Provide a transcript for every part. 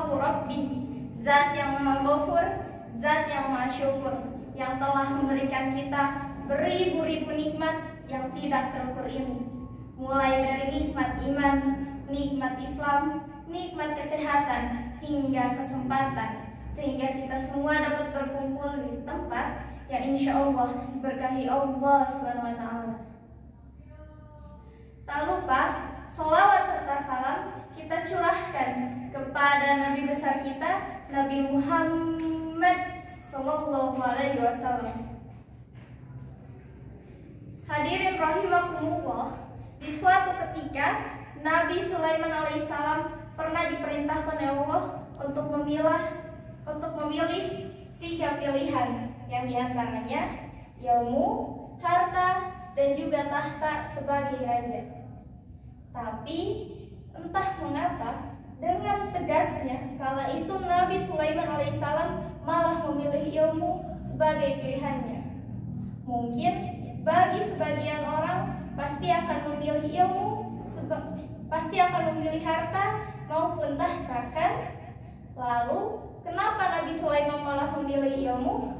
Allahu Rabbi, Zat yang Maha Ghafur, Zat yang Maha Syukur, yang telah memberikan kita beribu-ribu nikmat yang tidak terperinci, mulai dari nikmat iman, nikmat Islam, nikmat kesehatan, hingga kesempatan, sehingga kita semua dapat berkumpul di tempat yang insya Allah diberkahi Allah Subhanahu wa Ta'ala. Tak lupa, sholawat serta salam kita curahkan kepada Nabi besar kita, Nabi Muhammad Sallallahu Alaihi Wasallam. Hadirin rahimakumullah, di suatu ketika Nabi Sulaiman alaihissalam pernah diperintahkan oleh Allah untuk memilih 3 pilihan, yang diantaranya ilmu, harta, dan juga tahta sebagai raja. Tapi entah mengapa dengan tegasnya kala itu Nabi Sulaiman alaihissalam malah memilih ilmu sebagai pilihannya. Mungkin bagi sebagian orang pasti akan memilih ilmu, pasti akan memilih harta maupun tahta, kan? Lalu kenapa Nabi Sulaiman malah memilih ilmu?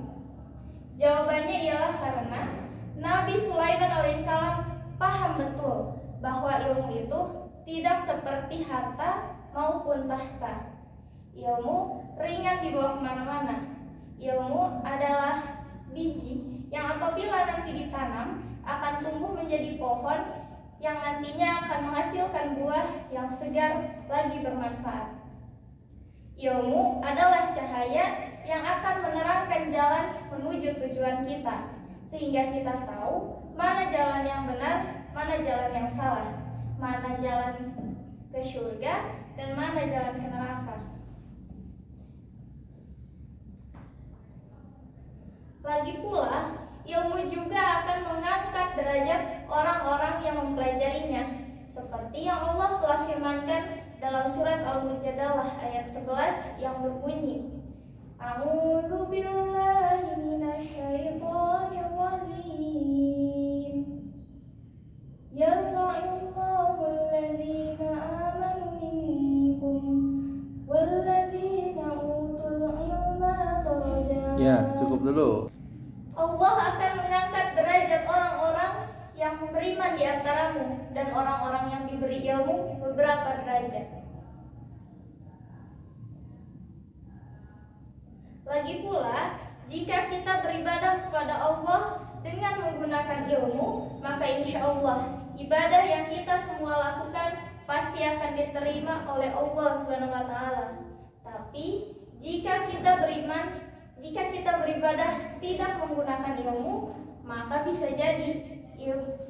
Jawabannya ialah karena Nabi Sulaiman alaihissalam paham betul bahwa ilmu itu tidak seperti harta maupun tahta. Ilmu ringan dibawa kemana-mana. Ilmu adalah biji yang apabila nanti ditanam akan tumbuh menjadi pohon yang nantinya akan menghasilkan buah yang segar lagi bermanfaat. Ilmu adalah cahaya yang akan menerangkan jalan menuju tujuan kita, sehingga kita tahu mana jalan yang benar, mana jalan yang salah, mana jalan ke surga dan mana jalan ke neraka. Lagi pula, ilmu juga akan mengangkat derajat orang-orang yang mempelajarinya, seperti yang Allah telah firmankan dalam surat Al-Mujadalah ayat 11 yang berbunyi, A'udzu billahi minasyaitonir rajim. Yarfa'illahu alladhina amanu minkum walladzina utul ilma darajat. Ya, cukup dulu. Allah akan mengangkat derajat orang-orang yang beriman di antaramu dan orang-orang yang diberi ilmu beberapa derajat. Lagi pula, jika kita beribadah kepada Allah dengan menggunakan ilmu, maka insya Allah ibadah yang kita semua lakukan pasti akan diterima oleh Allah Subhanahu wa Ta'ala. Tapi jika kita beribadah tidak menggunakan ilmu, maka bisa jadi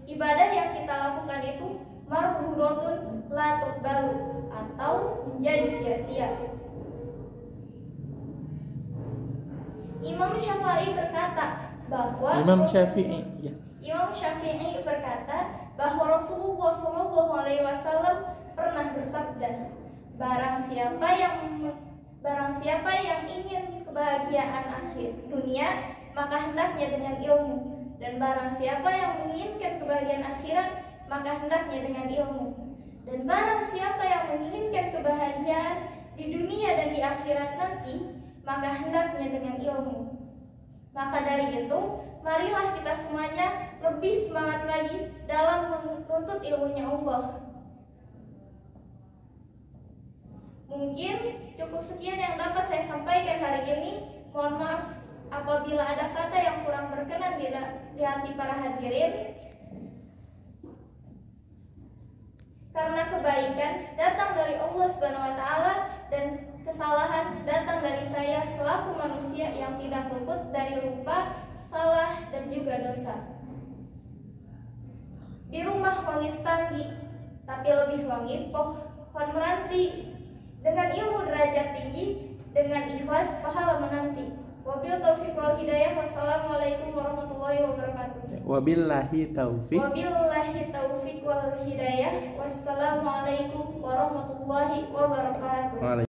ibadah yang kita lakukan itu marhudatun la tuqbalu, atau menjadi sia-sia. Imam Syafi'i berkata bahwa Rasulullah SAW pernah bersabda, barang siapa yang ingin kebahagiaan akhir dunia, maka hendaknya dengan ilmu, dan barang siapa yang menginginkan kebahagiaan akhirat, maka hendaknya dengan ilmu. Dan barang siapa yang menginginkan kebahagiaan di dunia dan di akhirat nanti, maka hendaknya dengan ilmu. Maka dari itu, marilah kita semuanya lebih semangat lagi dalam menuntut ilmunya Allah. Mungkin cukup sekian yang dapat saya sampaikan hari ini. Mohon maaf apabila ada kata yang kurang berkenan di hati para hadirin. Karena kebaikan datang dari Allah Subhanahu wa Ta'ala dan kesalahan datang dari saya selaku manusia yang tidak luput dari lupa, salah, dan juga dosa. Di rumah wangi setanggi, tapi lebih wangi pohon meranti. Dengan ilmu derajat tinggi, dengan ikhlas pahala menanti. Wabil taufiq wal hidayah. Wassalamualaikum warahmatullahi wabarakatuh. Wabillahi taufiq wal hidayah. Wassalamualaikum warahmatullahi wabarakatuh.